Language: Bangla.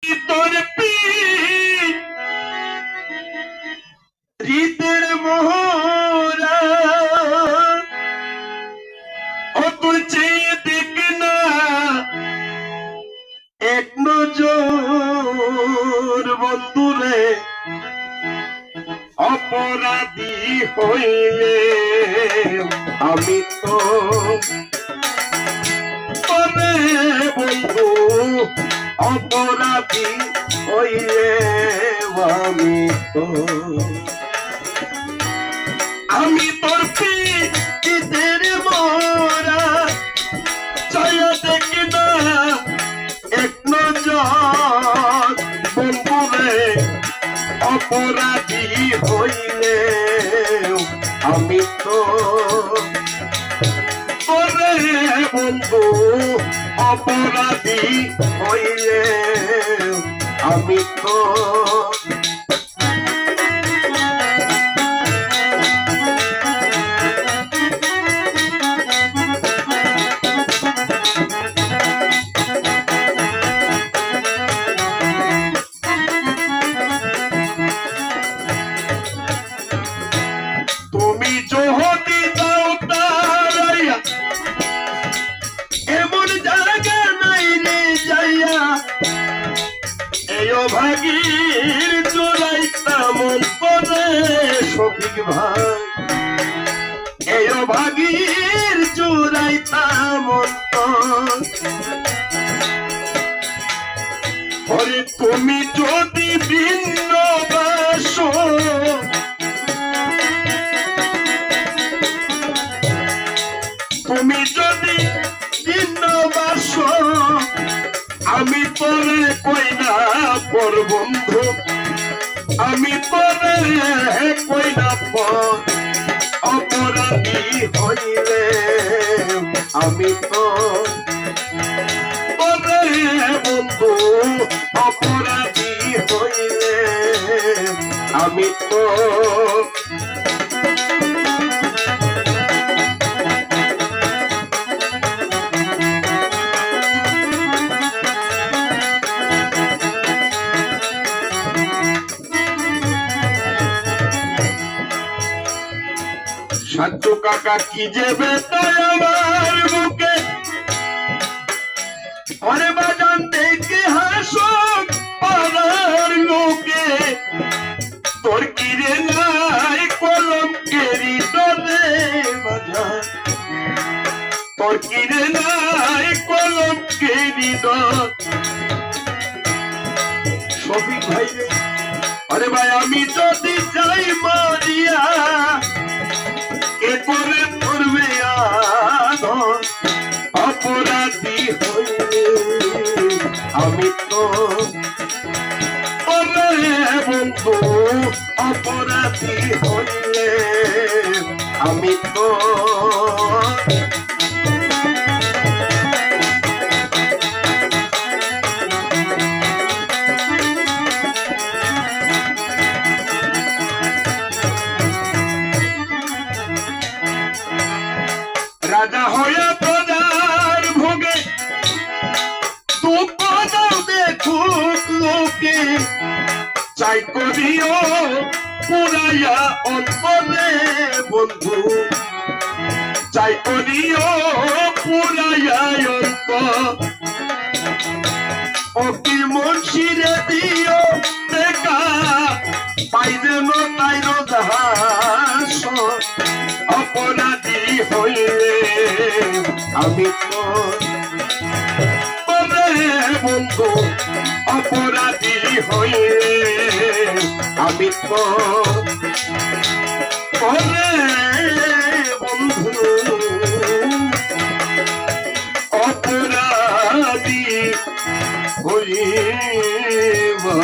তোর হৃদের মোহরা ও তুই চেয়ে দেখ না এক নজর বন্ধুরে অপরাধী হইলে আমি তো বন্ধু অপরাধী হইলে আমি তো আমি তোর পিতের মোরা চায় দেখি না এক নজর বন্ধুরে অপরাধী হইলে আমি তো বন্ধু অপরাধী হইলে আমি তো তুমি যদি দাও তারাইয়া এমন জায়গা নাই রে যাইয়া এই ভাগির চোরাই তেমন করে শফিক ভাই এই ভাগির চোরাই তেমন করে তুমি যদি ভিন্ন বাসো তুমি যদি ভিন্ন বাসো আমি পরে কই না পর বন্ধু আমি পরে কই না পর অপরাধী হইলে আমি তো পরে বন্ধু অপরাধী হইলে আমি তো সাধু কাকা কি যে বেতায় আমার বুকে ওরে বাজান দেখে হাসক পাড়ার লোকে তোর কিরে নাই কলঙ্কেরি ডরে বাজান তোর কিরে নাই কলঙ্কেরি ডর শফিক ভাই রে আরে ভাই আমি যদি যাই মরিয়া এরপরে ধরবে অপরাধী হইলে আমি তো বন্ধু অপরাধী হইলে আমি তো রাজা হয়ে প্রজার ভোগে দুঃখ দাও দেখুক লোকে চাই করিও পুরাইয়া অন্তরে বন্ধু চাই করিও পুরাইয়া অন্তর অতি মনসিরে দিও দেখা পাই যেন তাই রোজাহাস অপরাধী হইলে আমি তো বন্ধু অপরাধী হইলে আমি তো বন্ধু অপরাধী হইবা